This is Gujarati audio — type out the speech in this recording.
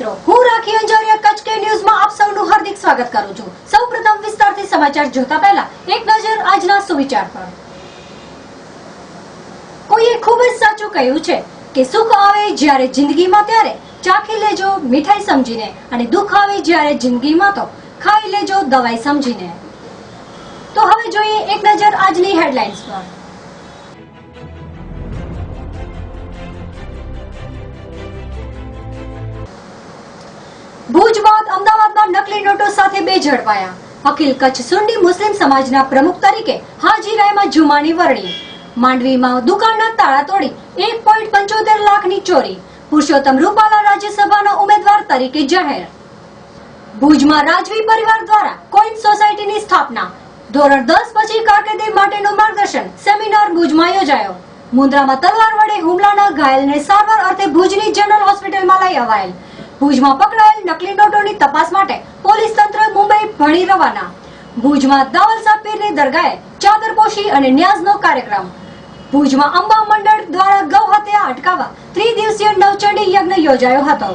મિત્રો, હું રાખી અંજારિયા કચ્છ કે ન્યૂઝમાં આપ સૌનું હાર્દિક સ્વાગત કરું છું। સૌપ્રથમ વિસ્તારથી સમાચાર જોતા પહેલા એક નજર આજના સુવિચાર પર। કોઈએ ખૂબ જ સાચું કહ્યું છે કે સુખ આવે જ્યારે જિંદગીમાં ત્યારે ચાખી લેજો મીઠાઈ સમજીને, અને દુઃખ આવે જ્યારે જિંદગીમાં તો ખાઈ લેજો દવાઈ સમજીને। તો હવે જોઈએ એક નજર આજની હેડલાઇન્સ પર। ભુજ બાદ અમદાવાદમાં નકલી નોટો સાથે બે ઝડપાયા। અખિલ કચ્છ સુન્ની મુસ્લિમ સમાજના પ્રમુખ તરીકે હાજી રહેમત જુમાની વરણી। માંડવીમાં દુકાનના તાળા તોડી 1.75 લાખની ચોરી। પુરુષોત્તમ રૂપાલા રાજ્યસભાના ઉમેદવાર તરીકે જાહેર। ભુજમાં રાજવી પરિવાર દ્વારા કોઈન સોસાયટીની સ્થાપના। ધોરણ 10 પછી કારકિર્દી માટેનું માર્ગદર્શન સેમિનાર ભુજમાં યોજાયો। મુન્દ્રામાં તલવાર વડે હુમલાના ઘાયલને સારવાર અર્થે ભુજની જનરલ હોસ્પિટલમાં લઈ અવાયેલ। ભુજમાં પકડાયેલ નકલી નોટોની તપાસ માટે પોલીસ તંત્ર મુંબઈ ભણી રવાના। ભુજમાં દાવલસા પીરની દરગાહે ચાદરપોશી અને ન્યાઝનો કાર્યક્રમ। ભુજમાં અંબા મંડળ દ્વારા ગૌ હત્યા અટકાવવા 3 દિવસીય નવચંડી યજ્ઞ યોજાયો હતો।